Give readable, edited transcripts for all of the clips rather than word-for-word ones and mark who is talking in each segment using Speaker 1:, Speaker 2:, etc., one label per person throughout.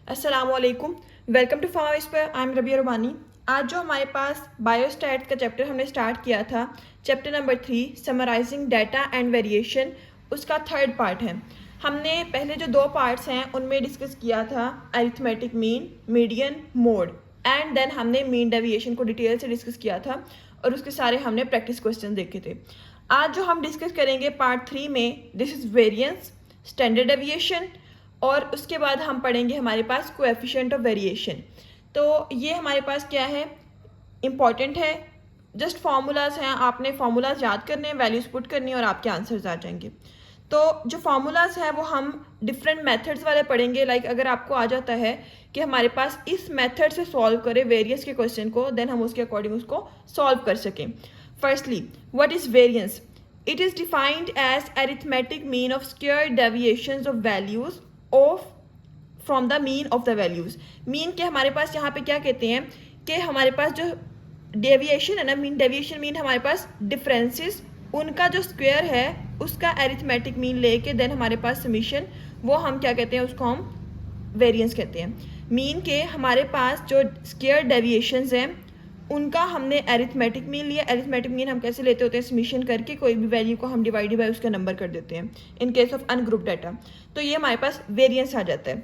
Speaker 1: अस्सलामुअलैकुम, welcome to Pharma Whisper. I am Rabia Rubani. आज जो हमारे पास बायोस्टैट का चैप्टर हमने स्टार्ट किया था, chapter number 3 summarising data and variation, उसका थर्ड पार्ट है। हमने पहले जो दो पार्ट्स हैं उनमें डिस्कस किया था arithmetic mean, median, mode and then हमने मीन डेविएशन को डिटेल से डिस्कस किया था और उसके सारे हमने प्रैक्टिस क्वेश्चन देखे थे। आज जो हम डिस्कस करेंगे पार्ट 3 में, this is variance, standard deviation और उसके बाद हम पढ़ेंगे हमारे पास कोएफिशिएंट ऑफ वेरिएशन। तो ये हमारे पास क्या है, इम्पॉर्टेंट है, जस्ट फार्मूलाज हैं, आपने फार्मूलाज याद करने हैं, वैल्यूज पुट करनी है और आपके आंसर्स आ जाएंगे। तो जो फार्मूलाज हैं वो हम डिफरेंट मेथड्स वाले पढ़ेंगे। लाइक अगर आपको आ जाता है कि हमारे पास इस मेथड से सॉल्व करें वेरियंस के क्वेश्चन को, देन हम उसके अकॉर्डिंग उसको सॉल्व कर सकें। Firstly, what is variance? It is defined as arithmetic mean of square deviations of values of from the mean of the values. Mean के हमारे पास यहाँ पे क्या कहते हैं कि हमारे पास जो डेविएशन है ना, मीन डेविएशन मीन हमारे पास डिफरेंसेस, उनका जो स्क्वायर है उसका अरिथमेटिक मीन लेके देन हमारे पास समीशन, वो हम क्या कहते हैं, उसको हम वेरिएंस कहते हैं। मीन के हमारे पास जो स्क्वायर डेविएशंस हैं उनका हमने अरिथमेटिक मीन लिया। अरिथमेटिक मीन हम कैसे लेते होते हैं, समीशन करके कोई भी वैल्यू को हम डिवाइडेड बाय उसका नंबर कर देते हैं in case of ungroup data. तो ये हमारे पास वेरिएंस आ जाता है।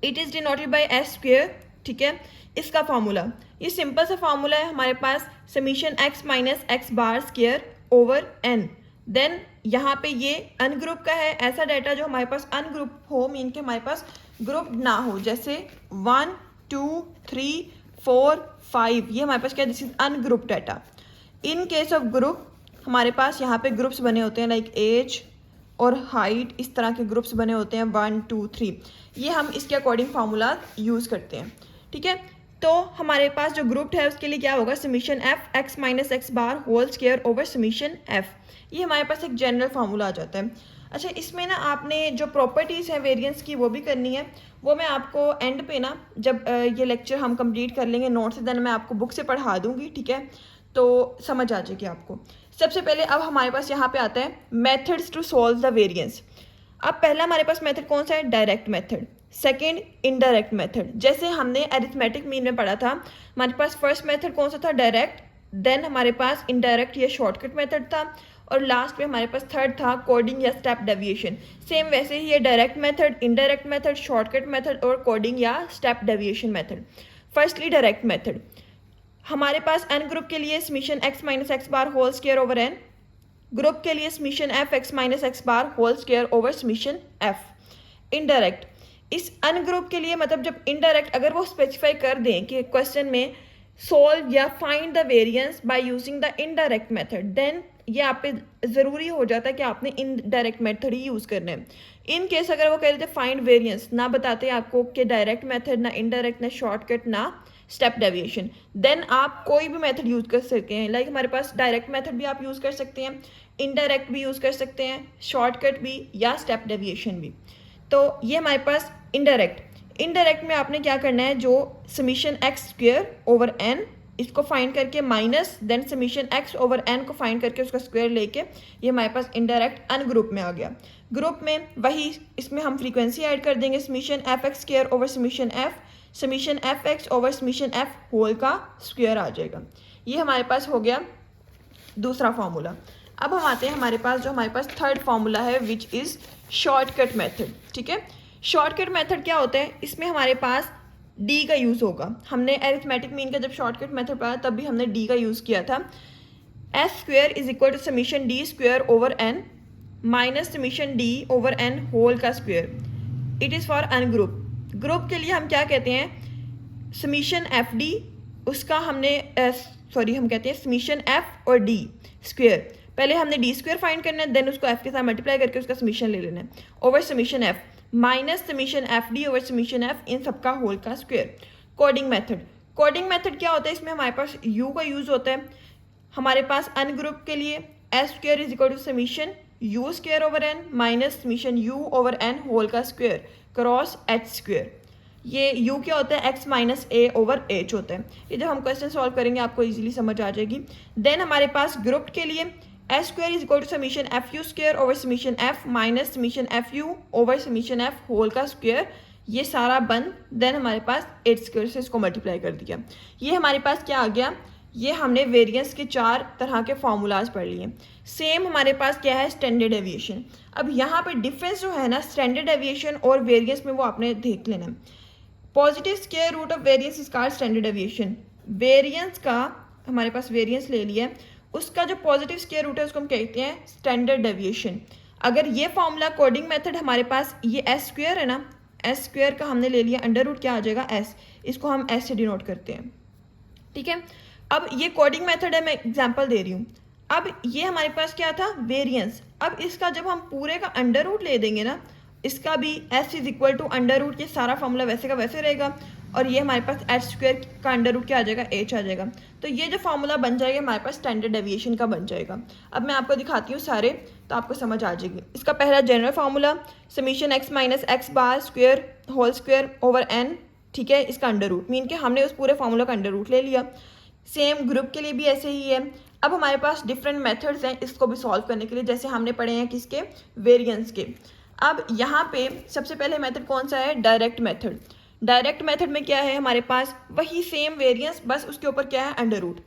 Speaker 1: It is denoted by S square, ठीक है। इसका फार्मूला, ये सिंपल सा फार्मूला है हमारे पास, summation X minus X bar square over N. Then यहाँ पे ये अनग्रुप का है, ऐसा डाटा जो हमारे पास अनग्रुप हो, मीन के हमारे पास ग्रुप ना हो, जैसे 1 2 3 4 5, ये हमारे पास क्या, this is ungroup data. In case of group हमारे पास यहाँ पे ग्रुप्स बने होते हैं लाइक एज और हाइट, इस तरह के ग्रुप्स बने होते हैं 1 2 3। ये हम इसके अकॉर्डिंग फार्मूला यूज़ करते हैं, ठीक है। तो हमारे पास जो ग्रुप है उसके लिए क्या होगा, summation F X minus X bar whole square over summation F. ये हमारे पास एक जनरल फार्मूला आ जाता है। अच्छा, इसमें ना आपने जो प्रॉपर्टीज़ हैं वेरिएंस की वो भी करनी है, वो मैं आपको एंड पे ना, जब ये लेक्चर हम कंप्लीट कर लेंगे नोट से, देन मैं आपको बुक से पढ़ा दूंगी, ठीक है, तो समझ आ जाएगी आपको। सबसे पहले अब हमारे पास यहाँ पे आता है methods to solve the variance. अब पहला हमारे पास मेथड कौन सा है, direct method. Second, indirect method. जैसे हमने अरिथमेटिक मीन में पढ़ा था, हमारे पास फर्स्ट मेथड कौन सा था, डायरेक्ट, देन हमारे पास इनडायरेक्ट या शॉर्टकट मेथड था, और लास्ट में हमारे पास थर्ड था कोडिंग या स्टेप डेविएशन। सेम वैसे ही ये direct method, indirect method, shortcut method और कोडिंग या step deviation method. Firstly direct method, हमारे पास एन ग्रुप के लिए summation X minus X bar whole square over N, group के लिए summation F X minus X bar whole square over summation F. Indirect, इस अन group के लिए मतलब जब इनडायरेक्ट अगर वो स्पेसिफाई कर दें कि क्वेश्चन में सोल्व या find the variance by using the indirect method, then ये आप पे ज़रूरी हो जाता है कि आपने इनडायरेक्ट मेथड ही यूज़ करना है। इन केस अगर वो कह देते फाइंड वेरिएंस, ना बताते आपको कि डायरेक्ट मेथड, ना इनडायरेक्ट, ना शॉर्टकट, ना स्टेप डेविएशन, देन आप कोई भी मेथड यूज़ कर सकते हैं। लाइक हमारे पास डायरेक्ट मेथड भी आप यूज़ कर सकते हैं, इनडायरेक्ट भी यूज़ कर सकते हैं, शॉर्टकट भी या स्टेप डेविएशन भी। तो ये हमारे पास इनडायरेक्ट। इनडायरेक्ट में आपने क्या करना है, जो summation X square over N, इसको फाइंड करके minus then summation X over N को फाइंड करके उसका स्क्वायर लेके, ये हमारे पास इनडायरेक्ट अन ग्रुप में आ गया। ग्रुप में वही, इसमें हम फ्रीक्वेंसी ऐड कर देंगे, summation F X square over summation F, summation F X over summation F whole का स्क्वायर आ जाएगा। ये हमारे पास हो गया दूसरा फार्मूला। अब हम आते हैं हमारे पास, जो हमारे पास थर्ड फार्मूला है विच इज़ शॉर्टकट मेथड, ठीक है। शॉर्टकट मेथड क्या होता है, इसमें हमारे पास डी का यूज़ होगा। हमने अरिथमेटिक मीन का जब शॉर्टकट मेथड पढ़ा तब भी हमने डी का यूज़ किया था। S square is equal to summation D square over N minus summation D over N whole का square. It is for ungroup. Group के लिए हम क्या कहते हैं, समीशन एफ डी, उसका हमने हम कहते हैं समीशन एफ और डी स्क्वायर। पहले हमने डी स्क्वायर फाइंड करना है, देन उसको एफ के साथ मल्टीप्लाई करके उसका समीशन ले लेना है, over summation F minus summation F D over summation F, इन सबका होल का square. Coding method, coding method क्या होता है, इसमें हमारे पास यू का यूज़ होता है। हमारे पास अन ग्रुप के लिए S square is equal to summation U square over N minus summation U over N whole का स्क्वायर क्रॉस एच स्क्वायर। ये u क्या होता है, x minus A over H होता है। ये जब हम क्वेश्चन सॉल्व करेंगे आपको इजीली समझ आ जाएगी। देन हमारे पास ग्रुप के लिए S square is equal to summation F U square over summation F minus summation F U over summation F whole का स्क्वायर। ये सारा बंद, देन हमारे पास 8 स्क्वायर से इसको मल्टीप्लाई कर दिया। ये हमारे पास क्या आ गया, ये हमने वेरिएंस के 4 तरह के फार्मूलाज पढ़ लिए। सेम हमारे पास क्या है, स्टैंडर्ड डेविएशन। अब यहाँ पे डिफरेंस जो है ना स्टैंडर्ड डेविएशन और वेरिएंस में, वो आपने देख लेना। Positive square root of variance is called standard deviation. Variance का हमारे पास वेरिएंस ले लिया, उसका जो पॉजिटिव स्क्वायर रूट है उसको हम कहते हैं स्टैंडर्ड डेविएशन। अगर ये फॉर्मूला कोडिंग मेथड हमारे पास, ये एस स्क्वायर है ना, एस स्क्वायर का हमने ले लिया अंडर रूट, क्या आ जाएगा एस, इसको हम एस से डिनोट करते हैं, ठीक है। अब ये कोडिंग मेथड है, मैं एग्जांपल दे रही हूँ। अब ये हमारे पास क्या था, वेरिएंस। अब इसका जब हम पूरे का अंडर रूट ले देंगे ना, इसका भी S is equal to under root, ये सारा फॉर्मूला वैसे का वैसे रहेगा, और ये हमारे पास एच स्क्वायर का अंडर रूट क्या आ जाएगा, एच आ जाएगा। तो ये जो फॉर्मूला बन जाएगा हमारे पास स्टैंडर्ड डेविएशन का बन जाएगा। अब मैं आपको दिखाती हूँ सारे, तो आपको समझ आ जाएगी। इसका पहला general formula, summation X minus X bar square whole square over N, ठीक है, इसका अंडर रूट, मीन के हमने उस पूरे फार्मूला का अंडर रूट ले लिया। सेम ग्रुप के लिए भी ऐसे ही है। अब हमारे पास डिफरेंट मेथड्स हैं इसको भी सॉल्व करने के लिए, जैसे हमने पढ़े हैं किसके, वेरिएंस के। अब यहाँ पे सबसे पहले मेथड कौन सा है, डायरेक्ट मेथड। डायरेक्ट मेथड में क्या है, हमारे पास वही सेम वेरिएंस, बस उसके ऊपर क्या है, अंडर रूट।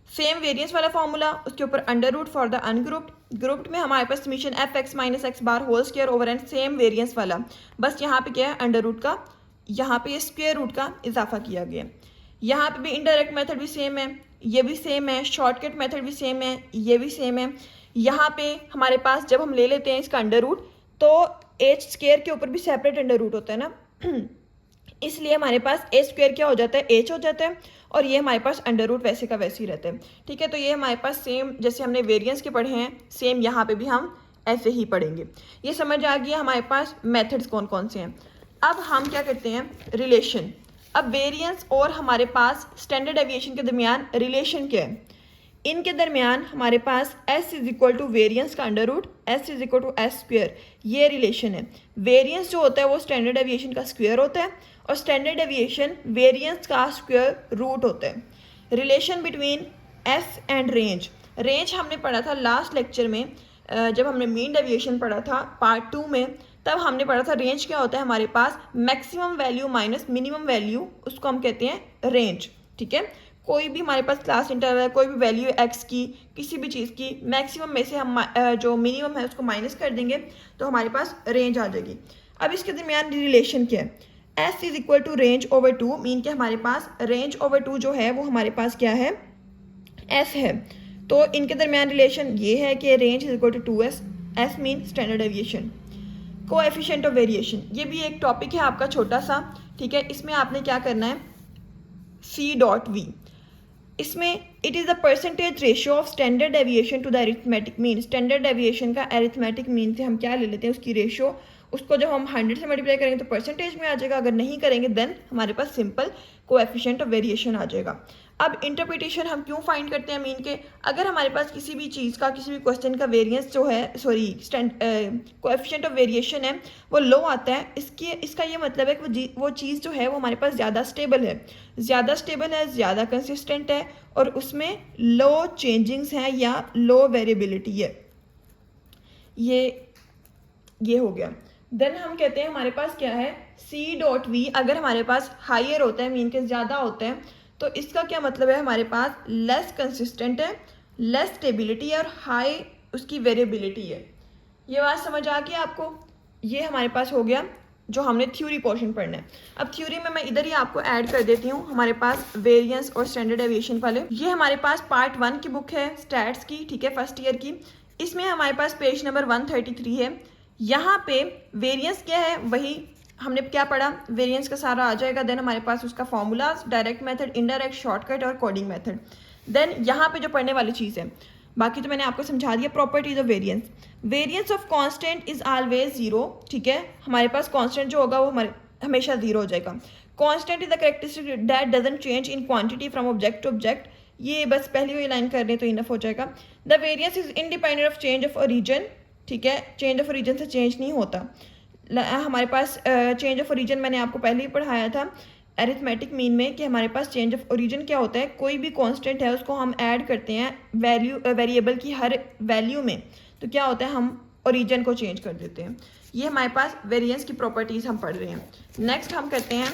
Speaker 1: सेम वेरिएंस वाला फॉर्मूला, उसके ऊपर under root for the ungrouped. Grouped में हमारे पास summation F X minus X bar whole square over N, same variance वाला, बस यहाँ पे क्या है, अंडर रूट का, यहाँ पे स्क्वायर रूट का इजाफा किया गया। यहाँ पे भी इनडायरेक्ट मेथड भी सेम है, ये भी सेम है, शॉर्टकट मेथड भी सेम है, ये भी सेम है। यहाँ पे हमारे पास जब हम ले लेते हैं इसका अंडर रूट, तो एच स्क्वायर के ऊपर भी सेपरेट अंडर रूट होता है ना, इसलिए हमारे पास ए स्क्वायर क्या हो जाता है, एच हो जाता है, और ये हमारे पास अंडर रूट वैसे का वैसे ही रहता है, ठीक है। तो ये हमारे पास सेम जैसे हमने वेरिएंस के पढ़े हैं, सेम यहाँ पे भी हम ऐसे ही पढ़ेंगे। ये समझ आ गया हमारे पास मेथड्स कौन कौन से हैं। अब हम क्या करते हैं, रिलेशन। अब वेरिएंस और हमारे पास स्टैंडर्ड डेविएशन के दरमियान रिलेशन क्या है, इनके दरमियान हमारे पास s is equal to variance का under root, s is equal to S square, ये रिलेशन है। वेरियंस जो होता है वो स्टैंडर्ड डेविएशन का स्क्वायर होता है, और स्टैंडर्ड डेविएशन वेरियंस का स्क्वायर रूट होता है। Relation between s and range, range हमने पढ़ा था लास्ट लेक्चर में, जब हमने मीन डेविएशन पढ़ा था पार्ट 2 में, तब हमने पढ़ा था रेंज क्या होता है, हमारे पास maximum value minus minimum value, उसको हम कहते हैं रेंज, ठीक है। कोई भी हमारे पास क्लास इंटरवल है, कोई भी वैल्यू एक्स की, किसी भी चीज़ की, मैक्सिमम में से हम जो मिनिमम है उसको माइनस कर देंगे, तो हमारे पास रेंज आ जाएगी। अब इसके दरमियान रिलेशन क्या है, S is equal to range over 2, mean के हमारे पास रेंज ओवर 2 जो है वो हमारे पास क्या है, एस है। तो इनके दरमियान रिलेशन ये है कि range is equal to 2s, S mean standard deviation. Coefficient of variation, ये भी एक टॉपिक है आपका छोटा सा, ठीक है। इसमें आपने क्या करना है, C.V, इसमें it is the percentage ratio of standard deviation to the arithmetic mean. Standard deviation का अरिथमेटिक मीन से हम क्या ले लेते हैं, उसकी रेशियो, उसको जब हम 100 से मल्टीप्लाई करेंगे तो परसेंटेज में आ जाएगा, अगर नहीं करेंगे देन हमारे पास सिंपल कोएफिशिएंट ऑफ वेरिएशन आ जाएगा। अब इंटरप्रिटेशन हम क्यों फाइंड करते हैं मीन के, अगर हमारे पास किसी भी चीज़ का, किसी भी क्वेश्चन का वेरिएंस जो है, सॉरी कोएफिशिएंट ऑफ वेरिएशन है वो लो आता है, इसका ये मतलब है कि वो चीज़ जो है वो हमारे पास ज़्यादा स्टेबल है, ज़्यादा कंसिस्टेंट है, और उसमें लो चेंजिंग्स हैं या लो वेरिएबिलिटी है। ये हो गया। देन हम कहते हैं हमारे पास क्या है, C.V, अगर हमारे पास हायर होता है, मीन के ज़्यादा होता है, तो इसका क्या मतलब है, हमारे पास लेस कंसिस्टेंट है, लेस स्टेबिलिटी है, और हाई उसकी वेरिएबिलिटी है। ये बात समझ आ गई आपको। ये हमारे पास हो गया जो हमने थ्योरी पोर्शन पढ़ना है। अब थ्योरी में मैं इधर ही आपको ऐड कर देती हूँ हमारे पास वेरिएंस और स्टैंडर्ड डेविएशन वाले। ये हमारे पास पार्ट 1 की बुक है स्टैट्स की, ठीक है, फर्स्ट ईयर की। इसमें हमारे पास पेज नंबर 133 है। यहाँ पे वेरिएंस क्या है, वही हमने क्या पढ़ा, वेरिएंस का सारा आ जाएगा। देन हमारे पास उसका formulas, direct method, indirect, shortcut और कोडिंग मेथड। देन यहाँ पे जो पढ़ने वाली चीज़ है, बाकी तो मैंने आपको समझा दिया। Properties of variance, variance of constant is always 0, ठीक है। हमारे पास कांस्टेंट जो होगा वो हमारे हमेशा 0 हो जाएगा। Constant is the characteristic that doesn't change in quantity from object to object. ये बस पहली हुई लाइन कर लें तो इनफ हो जाएगा। The variance is independent of change of origin, ठीक है, चेंज ऑफ ओरिजिन से चेंज नहीं होता। हमारे पास चेंज ऑफ ओरिजिन मैंने आपको पहले ही पढ़ाया था अरिथमेटिक मीन में कि हमारे पास चेंज ऑफ ओरिजिन क्या होता है, कोई भी कांस्टेंट है उसको हम ऐड करते हैं वेरिएबल की हर वैल्यू में, तो क्या होता है, हम ओरिजिन को चेंज कर देते हैं। ये हमारे पास वेरिएंस की प्रॉपर्टीज़ हम पढ़ रहे हैं। नेक्स्ट हम करते हैं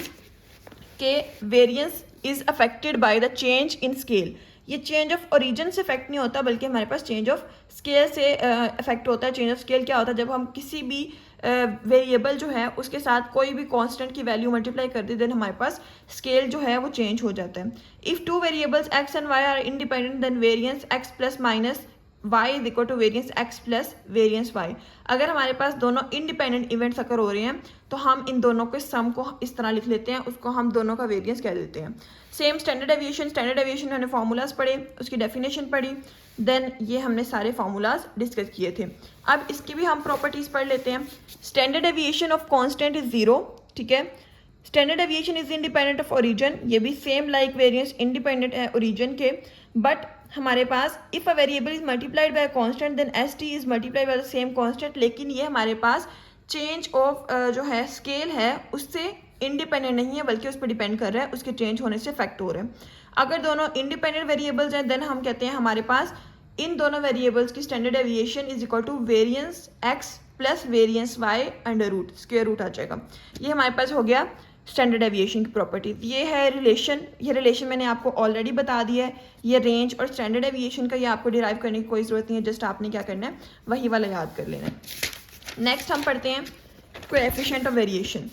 Speaker 1: कि variance is affected by the change in scale. ये चेंज ऑफ ओरिजिन से इफेक्ट नहीं होता, बल्कि हमारे पास चेंज ऑफ स्केल से इफेक्ट होता है। चेंज ऑफ स्केल क्या होता है? जब हम किसी भी वेरिएबल जो है उसके साथ कोई भी कांस्टेंट की वैल्यू मल्टीप्लाई कर दी, देन हमारे पास स्केल जो है वो चेंज हो जाता है। If two variables X and Y are independent, then variance X plus minus Y is equal to variance X plus variance Y. अगर हमारे पास दोनों इंडिपेंडेंट इवेंट्स अगर हो रहे हैं तो हम इन दोनों के सम को इस तरह लिख लेते हैं, उसको हम दोनों का वेरिएंस कह देते हैं। सेम स्टैंडर्ड डेविएशन हमने फार्मूलाज पढ़े, उसकी डेफिनेशन पढ़ी, देन ये हमने सारे फार्मूलाज डिस्कस किए थे। अब इसकी भी हम प्रॉपर्टीज पढ़ लेते हैं। Standard deviation of constant is 0, ठीक है। Standard deviation is independent of origin, ये भी सेम लाइक वेरिएंस इंडिपेंडेंट है ओरिजिन के, बट हमारे पास if a variable is multiplied by constant then S D is multiplied by the same constant. लेकिन ये हमारे पास चेंज ऑफ जो है स्केल है उससे इंडिपेंडेंट नहीं है, बल्कि उस पर डिपेंड कर रहा है, उसके चेंज होने से इफेक्ट हो रहे हैं। अगर दोनों इंडिपेंडेंट वेरिएबल्स हैं देन हम कहते हैं हमारे पास इन दोनों वेरिएबल्स की standard deviation is equal to variance X plus variance Y under root, square root आ जाएगा। ये हमारे पास हो गया स्टैंडर्ड डेविएशन की प्रॉपर्टी। ये है रिलेशन, ये रिलेशन मैंने आपको ऑलरेडी बता दिया है। ये रेंज और स्टैंडर्ड डेविएशन का ये आपको डिराइव करने की कोई ज़रूरत नहीं है, जस्ट आपने क्या करना है वही वाला याद कर लेना है। नेक्स्ट हम पढ़ते हैं coefficient of variation.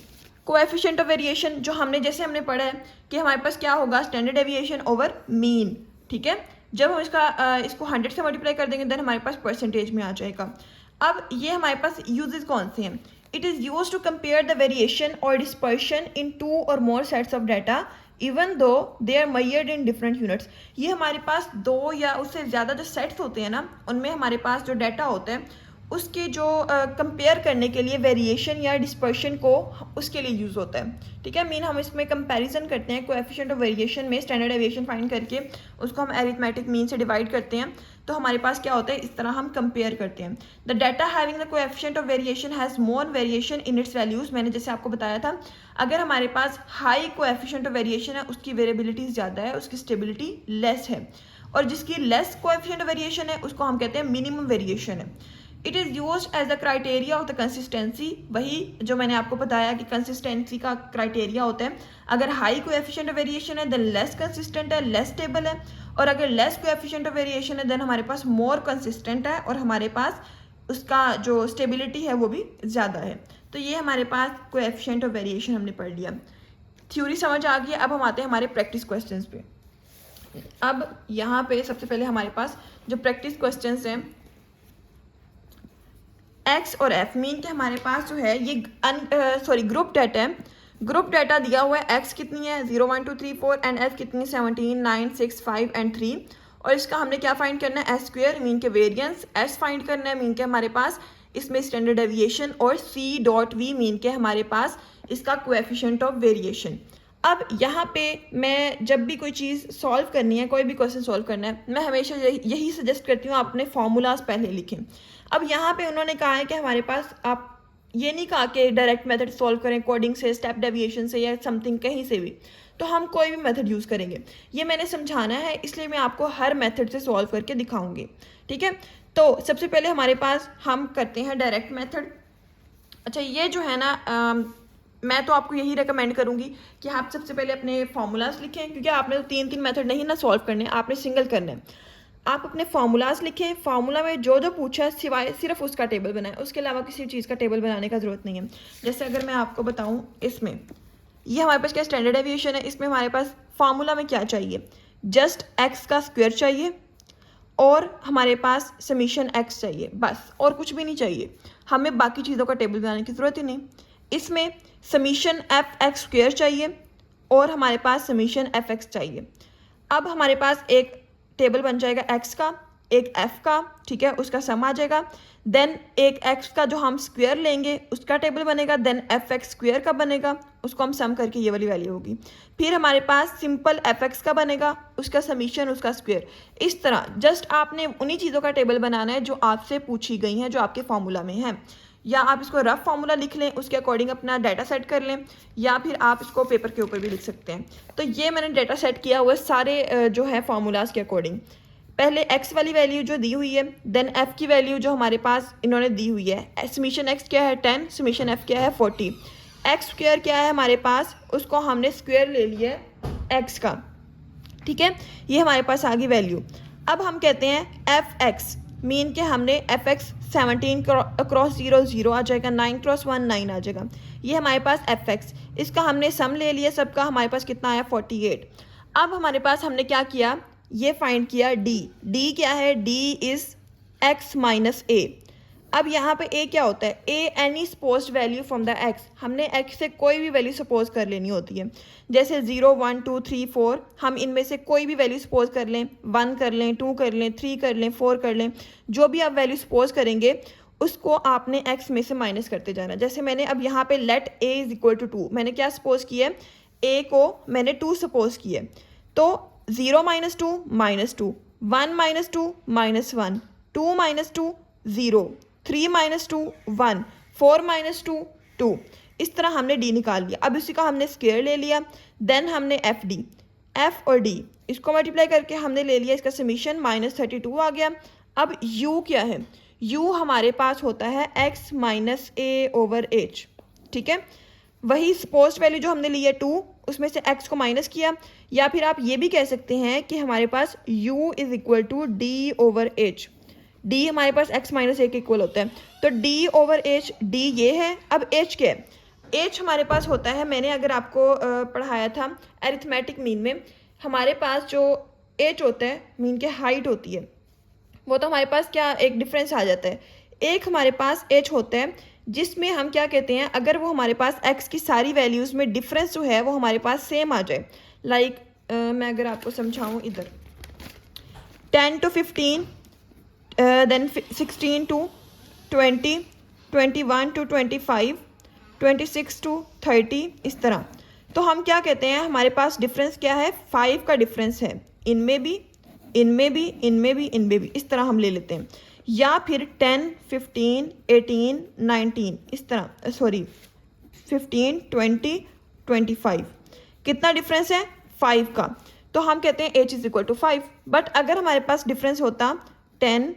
Speaker 1: Coefficient of variation जो हमने पढ़ा है कि हमारे पास क्या होगा, स्टैंडर्ड डेविएशन ओवर मीन, ठीक है। जब हम इसको 100 से मल्टीप्लाई कर देंगे देन हमारे पास परसेंटेज में आ जाएगा। अब ये हमारे पास यूजेस कौन से हैं? It is used to compare the variation or dispersion in 2 or more sets of data even though they are measured in different units। ये हमारे पास 2 या उससे ज़्यादा जो सेट्स होते हैं ना, उनमें हमारे पास जो डाटा होता है उसके जो कंपेयर करने के लिए वेरिएशन या डिस्पर्शन को उसके लिए यूज़ होता है, ठीक है। मीन हम इसमें कंपैरिजन करते हैं कोएफिशिएंट ऑफ वेरिएशन में स्टैंडर्ड डेविएशन फाइंड करके उसको हम अरिथमेटिक मीन से डिवाइड करते हैं, तो हमारे पास क्या होता है, इस तरह हम कंपेयर करते हैं। The data having the coefficient of variation has more variation in its values. मैंने जैसे आपको बताया था, अगर हमारे पास हाई कोएफिशिएंट ऑफ वेरिएशन है उसकी वेरिएबिलिटी ज़्यादा है, उसकी स्टेबिलिटी लेस है, और जिसकी लेस कोएफिशिएंट ऑफ वेरिएशन है उसको हम कहते हैं मिनिमम वेरिएशन है। It is use as the criteria of the consistency. वही जो मैंने आपको बताया कि कंसिस्टेंसी का क्राइटेरिया होता है, अगर हाई कोएफिशिएंट ऑफ वेरिएशन है देन लेस कंसिस्टेंट है, लेस स्टेबल है, और अगर लेस कोएफिशिएंट ऑफ वेरिएशन है देन हमारे पास मोर कंसिस्टेंट है और हमारे पास उसका जो स्टेबिलिटी है वो भी ज़्यादा है। तो ये हमारे पास कोएफिशिएंट ऑफ वेरिएशन हमने पढ़ लिया। थ्योरी समझ आ गई। अब हम आते हैं हमारे प्रैक्टिस क्वेश्चंस पे। अब यहाँ पे सबसे पहले हमारे पास जो प्रैक्टिस क्वेश्चंस हैं एक्स और एफ, मीन के हमारे पास जो है ये ग्रुप डाटा है। ग्रुप डाटा दिया हुआ है, एक्स कितनी है 0 1 2 3 4 एंड एफ कितनी 17 9 6 5 एंड 3, और इसका हमने क्या फाइंड करना है, एस स्क्वायर मीन के वेरिएंस, एस फाइंड करना है मीन के हमारे पास इसमें स्टैंडर्ड डेविएशन, और सी डॉट वी मीन के हमारे पास इसका कोएफिशिएंट ऑफ वेरिएशन। अब यहाँ पे मैं जब भी कोई चीज़ सॉल्व करनी है, कोई भी क्वेश्चन सॉल्व करना है, मैं हमेशा यही सजेस्ट करती हूँ आप अपने फॉर्मूलाज पहले लिखें। अब यहाँ पे उन्होंने कहा है कि हमारे पास, आप ये नहीं कहा कि डायरेक्ट मेथड सॉल्व करें कोडिंग से, स्टेप डेविएशन से या समथिंग कहीं से भी, तो हम कोई भी मेथड यूज़ करेंगे। ये मैंने समझाना है इसलिए मैं आपको हर मेथड से सॉल्व करके दिखाऊंगी, ठीक है। तो सबसे पहले हमारे पास हम करते हैं डायरेक्ट मेथड। अच्छा, ये जो है ना मैं तो आपको यही रिकमेंड करूँगी कि आप सबसे पहले अपने फार्मूलाज लिखें, क्योंकि आपने तो 3 मेथड नहीं ना सॉल्व करने, आपने सिंगल करना है। आप अपने फार्मूलाज लिखें, फार्मूला में जो जो पूछा है सिवाय सिर्फ उसका टेबल बनाएं, उसके अलावा किसी चीज़ का टेबल बनाने का ज़रूरत नहीं है। जैसे अगर मैं आपको बताऊं, इसमें ये हमारे पास क्या स्टैंडर्ड डेविएशन है, इसमें हमारे पास फार्मूला में क्या चाहिए, जस्ट एक्स का स्क्वायर चाहिए और हमारे पास समीशन एक्स चाहिए, बस, और कुछ भी नहीं चाहिए। हमें बाकी चीज़ों का टेबल बनाने की ज़रूरत ही नहीं। इसमें समीशन एफ एक्स स्क्वायर चाहिए और हमारे पास समीशन एफ एक्स चाहिए। अब हमारे पास एक टेबल बन जाएगा एक्स का, एक एफ का, ठीक है, उसका सम आ जाएगा। देन एक एक्स का जो हम स्क्वायर लेंगे उसका टेबल बनेगा, देन एफ एक्स स्क्वायर का बनेगा, उसको हम सम करके ये वाली वैल्यू होगी। फिर हमारे पास सिंपल एफ एक्स का बनेगा, उसका समीशन, उसका स्क्वायर। इस तरह जस्ट आपने उन्हीं चीज़ों का टेबल बनाना है जो आपसे पूछी गई हैं, जो आपके फार्मूला में है, या आप इसको रफ फार्मूला लिख लें, उसके अकॉर्डिंग अपना डाटा सेट कर लें, या फिर आप इसको पेपर के ऊपर भी लिख सकते हैं। तो ये मैंने डाटा सेट किया हुआ है सारे जो है फार्मूलाज के अकॉर्डिंग। पहले x वाली वैल्यू जो दी हुई है, देन f की वैल्यू जो हमारे पास इन्होंने दी हुई है, समीशन x क्या है 10, समीशन f क्या है 40, x स्क्वायर क्या है हमारे पास, उसको हमने स्क्वायर ले लिया है x का, ठीक है, ये हमारे पास आ गई वैल्यू। अब हम कहते हैं एफ एक्स, मीन के हमने एफ एक्स 17 क्रॉस 0 0 आ जाएगा, 9 क्रॉस 1 9 आ जाएगा, ये हमारे पास एफ एक्स, इसका हमने सम ले लिया सबका, हमारे पास कितना आया 48। अब हमारे पास हमने क्या किया, ये फाइंड किया डी क्या है, डी इज़ एक्स माइनस ए। अब यहाँ पे a क्या होता है, a any supposed value from the x, हमने x से कोई भी वैल्यू सपोज कर लेनी होती है, जैसे 0 1 2 3 4, हम इनमें से कोई भी वैल्यू सपोज कर लें, 1 कर लें, 2 कर लें, 3 कर लें, 4 कर लें, जो भी आप वैल्यू सपोज करेंगे उसको आपने x में से माइनस करते जाना। जैसे मैंने अब यहाँ पे let a is equal to 2, मैंने क्या सपोज किया है, a को मैंने 2 सपोज किया, तो 0 minus 2 minus 2, 1 minus 2 minus 1, 2 minus 2 0, 3 minus 2 1, 4 minus 2 2, इस तरह हमने d निकाल लिया। अब इसी का हमने स्क्वायर ले लिया, देन हमने एफ डी, एफ और d इसको मल्टीप्लाई करके हमने ले लिया, इसका समीशन -32 आ गया। अब u क्या है, u हमारे पास होता है x minus A over H, ठीक है, वही सपोज वैल्यू जो हमने ली है 2, उसमें से x को माइनस किया, या फिर आप ये भी कह सकते हैं कि हमारे पास u is equal to D over H, D हमारे पास x माइनस ए के इक्वल होता है, तो d ओवर एच, डी ये है। अब h क्या है, h हमारे पास होता है, मैंने अगर आपको पढ़ाया था अरिथमेटिक मीन में, हमारे पास जो h होता है मीन के हाइट होती है, वो तो हमारे पास क्या एक डिफरेंस आ जाता है, एक हमारे पास h होता है जिसमें हम क्या कहते हैं, अगर वो हमारे पास x की सारी वैल्यूज़ में डिफरेंस जो है वो हमारे पास सेम आ जाए, लाइक मैं अगर आपको समझाऊँ इधर 10 to 15, then 16 to 20, 21 to 25, 26 to 30, इस तरह। तो हम क्या कहते हैं, हमारे पास डिफरेंस क्या है, 5 का डिफरेंस है, इनमें भी इनमें भी इनमें भी इनमें भी, इस तरह हम ले लेते हैं, या फिर 10 15 18 19, इस तरह, सॉरी 15 20 25, कितना डिफरेंस है 5 का, तो हम कहते हैं h is equal to 5। But अगर हमारे पास डिफरेंस होता 10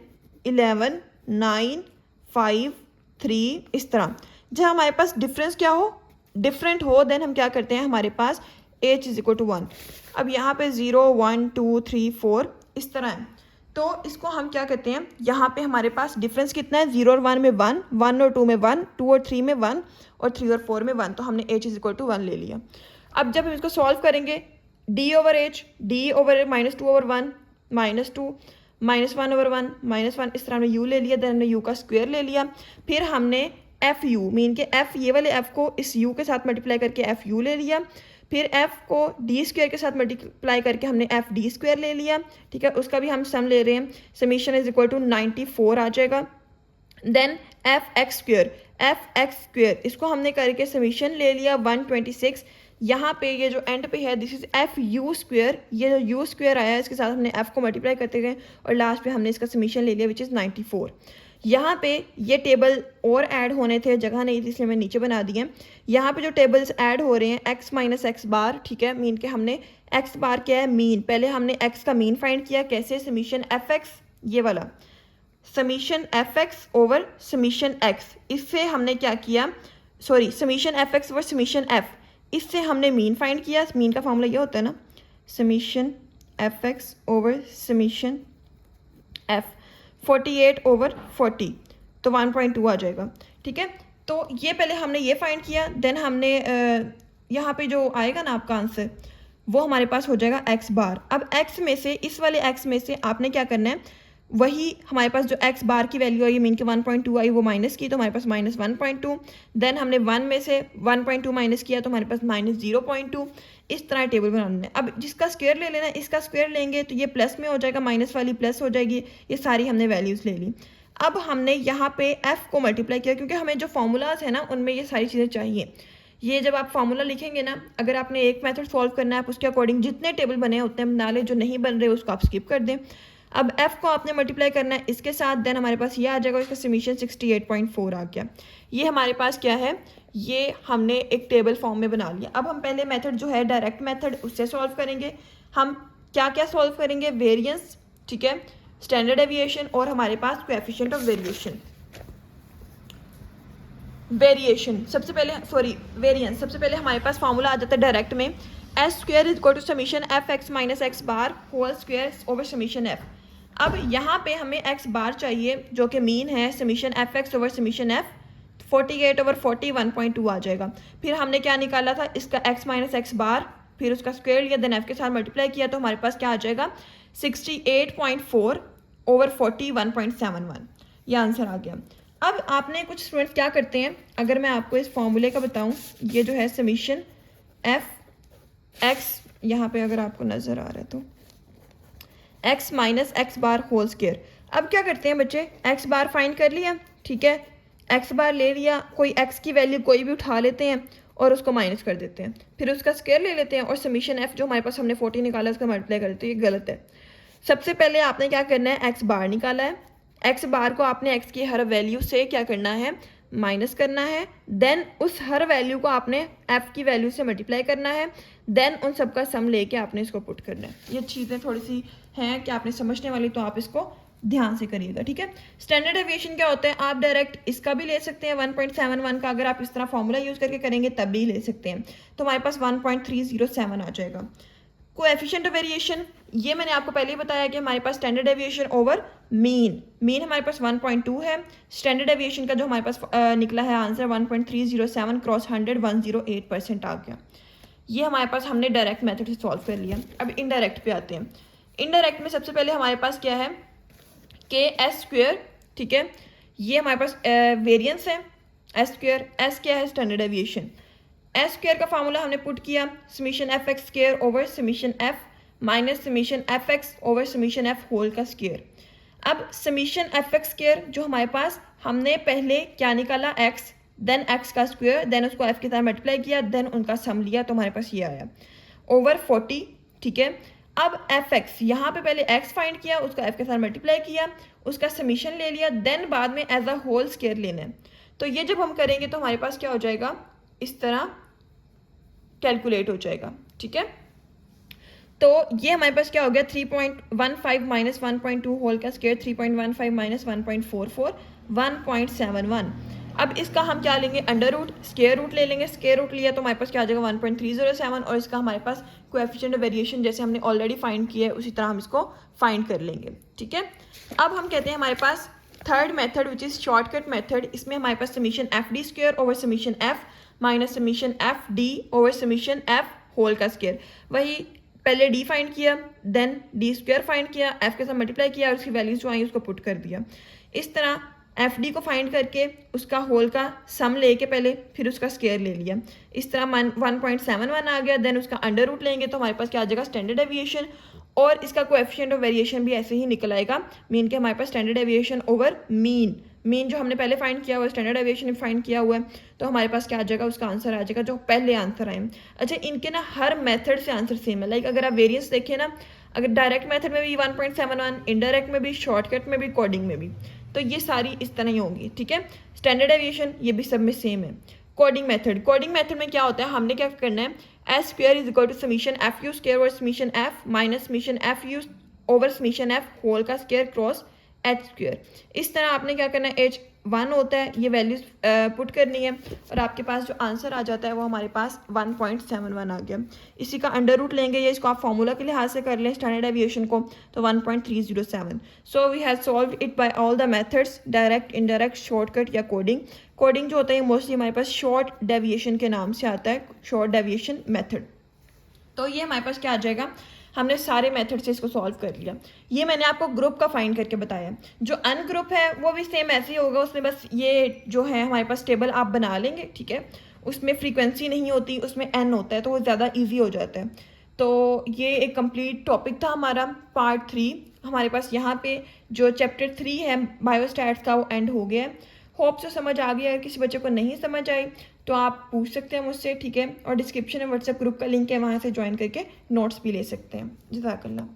Speaker 1: 11 9 5 3, इस तरह, जब हमारे पास डिफरेंस क्या हो, डिफरेंट हो, देन हम क्या करते हैं, हमारे पास h इज इक्वल टू 1। अब यहाँ पे 0 1 2 3 4 इस तरह है, तो इसको हम क्या कहते हैं, यहाँ पे हमारे पास डिफरेंस कितना है, 0 और 1 में 1, 1 और 2 में 1, 2 और 3 में 1, और 3 और 4 में 1, तो हमने h इज इक्वल टू 1 ले लिया। अब जब हम इसको सॉल्व करेंगे, d over h, d over -2 over 1 -2, -1 over 1 -1, इस तरह हमने u ले लिया, देन हमने u का स्क्वायर ले लिया, फिर हमने एफ यू मीन के f, ये वाले f को इस u के साथ मल्टीप्लाई करके एफ यू ले लिया, फिर f को d स्क्वायर के साथ मल्टीप्लाई करके हमने एफ डी स्क्वायर ले लिया, ठीक है, उसका भी हम सम ले रहे हैं, समीशन इज इक्वल टू 94 आ जाएगा। देन एफ एक्स स्क्वायर, इसको हमने करके समीशन ले लिया 126। यहाँ पे ये जो एंड पे है this is F U square, ये जो यू स्क्वायर आया है इसके साथ हमने एफ को मल्टीप्लाई करते गए और लास्ट पे हमने इसका समीशन ले लिया विच इज़ 94। यहाँ पे ये टेबल और ऐड होने थे, जगह नहीं थी इसलिए मैं नीचे बना दिए। यहाँ पे जो टेबल्स ऐड हो रहे हैं x माइनस एक्स बार, ठीक है, मीन के हमने x बार क्या है मीन, पहले हमने x का मीन फाइंड किया, कैसे, समीशन एफ एक्स, ये वाला summation F X over summation x, इससे हमने क्या किया, sorry summation F X over summation f, इससे हमने मीन फाइंड किया, मीन का फॉर्मूला ये होता है ना, summation F X over summation f, 48 over 40, तो 1.2 आ जाएगा, ठीक है। तो ये पहले हमने ये फाइंड किया, देन हमने यहाँ पे जो आएगा ना आपका आंसर वो हमारे पास हो जाएगा x बार। अब x में से, इस वाले x में से आपने क्या करना है, वही हमारे पास जो x बार की वैल्यू आई मीन के 1.2 आई वो माइनस की, तो हमारे पास -1.2, देन हमने 1 में से 1.2 माइनस किया तो हमारे पास -0.2, इस तरह टेबल बनाना है। अब जिसका स्क्वायर ले लेना है, इसका स्क्वायर लेंगे तो ये प्लस में हो जाएगा, माइनस वाली प्लस हो जाएगी, ये सारी हमने वैल्यूज़ ले ली। अब हमने यहाँ पे f को मल्टीप्लाई किया, क्योंकि हमें जो फार्मूलाज है ना उनमें ये सारी चीज़ें चाहिए। ये जब आप फार्मूला लिखेंगे ना, अगर आपने एक मेथड सॉल्व करना है आप उसके अकॉर्डिंग जितने टेबल बने हैं उतने बना लें, जो नहीं बन रहे उसको आप स्किप कर दें। अब f को आपने मल्टीप्लाई करना है इसके साथ, देन हमारे पास ये आ जाएगा, इसका समीशन 68.4 आ गया। ये हमारे पास क्या है, ये हमने एक टेबल फॉर्म में बना लिया। अब हम पहले मेथड जो है डायरेक्ट मेथड उससे सॉल्व करेंगे। हम क्या क्या सॉल्व करेंगे, वेरिएंस, ठीक है, स्टैंडर्ड डेविएशन और हमारे पास कोएफिशिएंट ऑफ वेरिएशन। वेरिएशन सबसे पहले, सॉरी वेरिएंस, सबसे पहले हमारे पास फार्मूला आ जाता है डायरेक्ट में, S square is equal to summation F X minus X bar whole square over summation F. अब यहाँ पे हमें एक्स बार चाहिए जो कि मीन है, summation F X over summation F 48 over 40 1.2 आ जाएगा। फिर हमने क्या निकाला था, इसका एक्स माइनस एक्स बार, फिर उसका स्क्वायर लिया, देन एफ के साथ मल्टीप्लाई किया, तो हमारे पास क्या आ जाएगा 68.4 ओवर 40 1.71, ये आंसर आ गया। अब आपने कुछ स्टूडेंट्स क्या करते हैं, अगर मैं आपको इस फॉर्मूले का बताऊं, ये जो है समीशन एफ एक्स, यहाँ पे अगर आपको नज़र आ रहा है तो X minus X bar whole square. अब क्या करते हैं बच्चे, एक्स बार फाइंड कर लिया, ठीक है, एक्स बार ले लिया, कोई एक्स की वैल्यू कोई भी उठा लेते हैं और उसको माइनस कर देते हैं, फिर उसका स्क्वायर ले लेते हैं और समीशन एफ जो हमारे पास हमने 40 निकाला उसका मल्टीप्लाई कर देते हैं। ये गलत है। सबसे पहले आपने क्या करना है, एक्स बार निकाला है, एक्स बार को आपने एक्स की हर वैल्यू से क्या करना है, माइनस करना है, देन उस हर वैल्यू को आपने एफ की वैल्यू से मल्टीप्लाई करना है, देन उन सब का सम लेके आपने इसको पुट करना है। ये चीज़ें थोड़ी सी हैं कि आपने समझने वाली, तो आप इसको ध्यान से करिएगा, ठीक है। स्टैंडर्ड डेविएशन क्या होता है, आप डायरेक्ट इसका भी ले सकते हैं 1.71 का, अगर आप इस तरह फॉर्मूला यूज़ करके करेंगे तब भी ले सकते हैं, तो हमारे पास 1.307 आ जाएगा। कोएफिशिएंट ऑफ वेरिएशन, ये मैंने आपको पहले ही बताया कि हमारे पास standard deviation over mean, mean हमारे पास 1.2 है, स्टैंडर्ड डेविएशन का जो हमारे पास निकला है आंसर 1.307 क्रॉस 100 108% आ गया। ये हमारे पास हमने डायरेक्ट मेथड से सॉल्व कर लिया। अब इनडायरेक्ट पे आते हैं। इनडायरेक्ट में सबसे पहले हमारे पास क्या है, के एस स्क्वायर, ठीक है, ये हमारे पास वेरिएंस है एस स्क्वायर, एस क्या है स्टैंडर्ड डेविएशन, एस स्क्वायर का फार्मूला हमने पुट किया summation F X square over summation F minus summation F X over summation F whole का स्क्वायर। अब समीशन एफ एक्स स्क्वायर जो हमारे पास, हमने पहले क्या निकाला एक्स, देन एक्स का स्क्वायर, देन उसको एफ के साथ मल्टीप्लाई किया, देन उनका सम लिया, तो हमारे पास ये आया ओवर 40, ठीक है। अब एफ एक्स, यहाँ पे पहले एक्स फाइंड किया, उसका एफ के साथ मल्टीप्लाई किया, उसका समीशन ले लिया, देन बाद में एज अ होल स्क्वायर लेना है। तो ये जब हम करेंगे तो हमारे पास क्या हो जाएगा, इस तरह कैलकुलेट हो जाएगा, ठीक है। तो ये हमारे पास क्या हो गया 3.15 माइनस 1.2 होल का स्क्वायर 3.15 माइनस 1.44 1.71। अब इसका हम क्या लेंगे, अंडर रूट, स्क्वायर रूट ले लेंगे, स्क्वायर रूट लिया तो हमारे पास क्या आ जाएगा 1.307, और इसका हमारे पास कोएफिशिएंट ऑफ वेरिएशन जैसे हमने ऑलरेडी फाइंड किया है उसी तरह हम इसको फाइंड कर लेंगे, ठीक है। अब हम कहते हैं हमारे पास third method which is shortcut method, इसमें हमारे पास summation F D square over summation F minus summation F D over summation F whole का स्क्वायर। वही पहले डी फाइंड किया, देन डी स्क्वायर फाइंड किया, एफ के साथ मल्टीप्लाई किया और उसकी वैल्यूज जो आई उसको पुट कर दिया। इस तरह एफ डी को फाइंड करके उसका होल का सम लेके पहले, फिर उसका स्क्वायर ले लिया, इस तरह 1.71 आ गया, देन उसका अंडर रूट लेंगे तो हमारे पास क्या आ जाएगा स्टैंडर्ड डेविएशन, और इसका कोएफिशिएंट ऑफ वेरिएशन भी ऐसे ही निकल आएगा, मीन के हमारे पास standard deviation over mean, mean जो हमने पहले फाइंड किया हुआ है स्टैंडर्ड डेविएशन फाइंड किया हुआ है, तो हमारे पास क्या आ जाएगा, उसका आंसर आ जाएगा जो पहले आंसर आए। अच्छा, इनके ना हर मेथड से आंसर सेम है, लाइक अगर आप वेरिएंस देखें ना, अगर डायरेक्ट मेथड में भी 1.71, इनडायरेक्ट में भी, शॉर्टकट में भी, कोडिंग में भी, तो ये सारी इस तरह ही होंगी, ठीक है। स्टैंडर्ड डेविएशन ये भी सब में सेम है। कोडिंग मेथड, कोडिंग मेथड में क्या होता है, हमने क्या करना है, S square is equal to summation F U square over summation F minus summation F U over summation F whole का स्क्वायर क्रॉस एच स्क्वायर। इस तरह आपने क्या करना है, एच 1 होता है, ये वैल्यूज पुट करनी है और आपके पास जो आंसर आ जाता है वो हमारे पास 1.71 आ गया। इसी का अंडर रूट लेंगे, या इसको आप फॉर्मूला के लिहाज से कर लें स्टैंडर्ड डेविएशन को, तो 1.307। So we have solved it by all the methods, direct, indirect, shortcut या कोडिंग। कोडिंग जो होता है मोस्टली हमारे पास शॉर्ट डेविएशन के नाम से आता है, शॉर्ट डेविएशन मेथड। तो ये हमारे पास क्या आ जाएगा, हमने सारे मेथड से इसको सॉल्व कर लिया। ये मैंने आपको ग्रुप का फाइंड करके बताया। जो अनग्रुप है वो भी सेम ऐसे ही होगा, उसमें बस ये जो है हमारे पास टेबल आप बना लेंगे, ठीक है, उसमें फ्रीक्वेंसी नहीं होती, उसमें एन होता है, तो वो ज़्यादा ईजी हो जाता है। तो ये एक कंप्लीट टॉपिक था हमारा पार्ट 3। हमारे पास यहाँ पे जो चैप्टर 3 है बायोस्टैट्स का वो एंड हो गया है। होप से समझ आ गया। अगर किसी बच्चे को नहीं समझ आई तो आप पूछ सकते हैं मुझसे, ठीक है। और डिस्क्रिप्शन में व्हाट्सएप ग्रुप का लिंक है, वहाँ से ज्वाइन करके नोट्स भी ले सकते हैं। जज़ाकल्लाह।